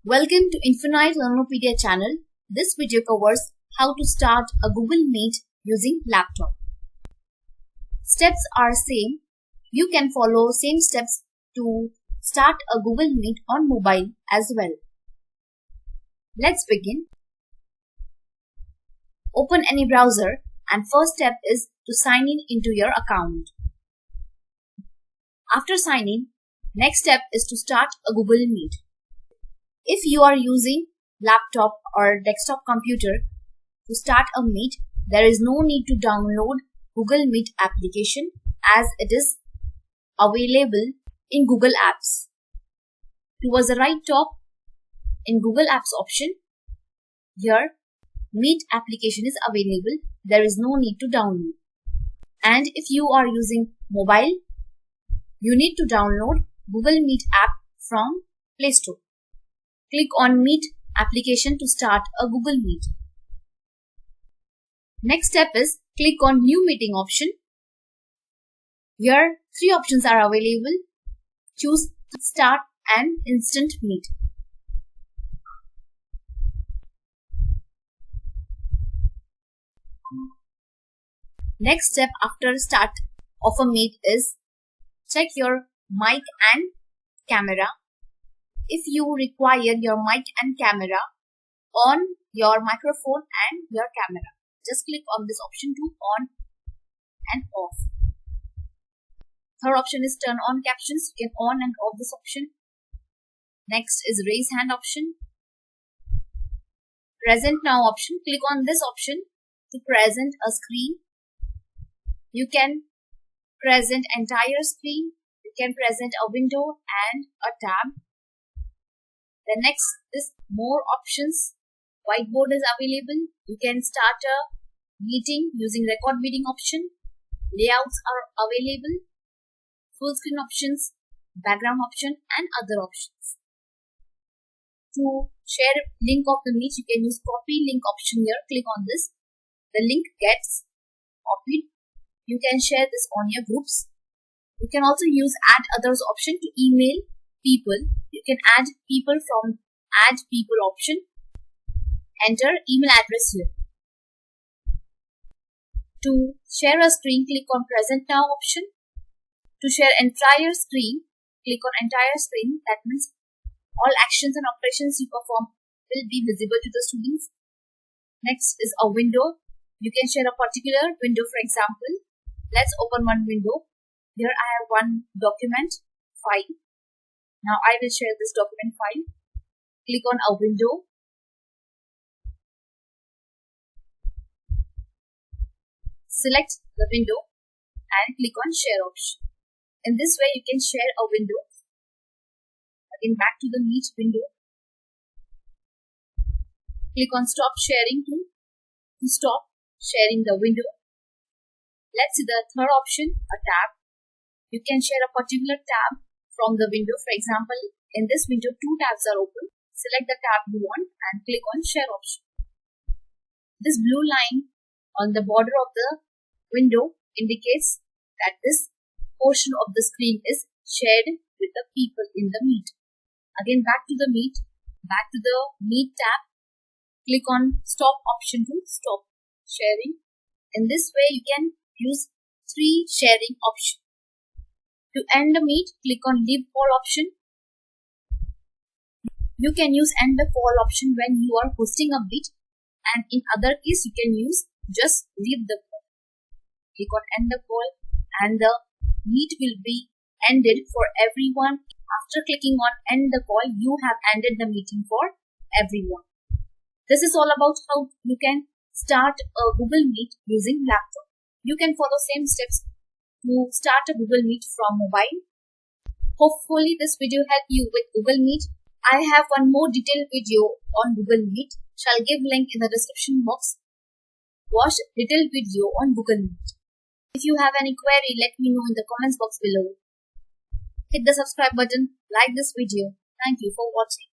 Welcome to Infinite Learnopedia channel. This video covers how to start a Google Meet using laptop. Steps are same. You can follow same steps to start a Google Meet on mobile as well. Let's begin. Open any browser and first step is to sign in into your account. After signing, next step is to start a Google Meet. If you are using laptop or desktop computer to start a Meet, there is no need to download Google Meet application as it is available in Google Apps. Towards the right top in Google Apps option, here Meet application is available. There is no need to download. And if you are using mobile, you need to download Google Meet app from Play Store. Click on Meet application to start a Google Meet. Next step is click on New Meeting option. Here, three options are available. Choose Start and Instant Meet. Next step after start of a meet is check your mic and camera. If you require your mic and camera on your microphone and your camera, just click on this option to on and off. Third option is turn on captions. You can on and off this option. Next is raise hand option. Present now option. Click on this option to present a screen. You can present entire screen. You can present a window and a tab. The next is more options. Whiteboard is available. You can start a meeting using record meeting option. Layouts are available. Full screen options, background option and other options. To share link of the meet, you can use copy link option here. Click on this. The link gets copied. You can share this on your groups. You can also use add others option to email people. You can add people from add people option. Enter email address here. To share a screen, click on present now option. To share entire screen, click on entire screen. That means all actions and operations you perform will be visible to the students. Next is a window. You can share a particular window. For example, let's open one window. Here I have one document file. Now I will share this document file. Click on a window. Select the window and click on share option. In this way you can share a window. Again back to the Meet window. Click on stop sharing to stop sharing the window. Let's see the third option, a tab. You can share a particular tab from the window. For example, in this window, two tabs are open. Select the tab you want and click on share option. This blue line on the border of the window indicates that this portion of the screen is shared with the people in the Meet. Again, back to the Meet, back to the Meet tab. Click on stop option to stop sharing. In this way, you can use three sharing options. To end the Meet, click on leave call option. You can use end the call option when you are hosting a Meet, and in other case you can use just leave the call. Click on end the call and the Meet will be ended for everyone. After clicking on end the call, you have ended the meeting for everyone. This is all about how you can start a Google Meet using laptop. You can follow same steps to start a Google Meet from mobile. Hopefully this video helped you with Google Meet. I have one more detailed video on Google Meet. Shall give link in the description box. Watch detailed video on Google Meet. If you have any query, let me know in the comments box below. Hit the subscribe button, like this video. Thank you for watching.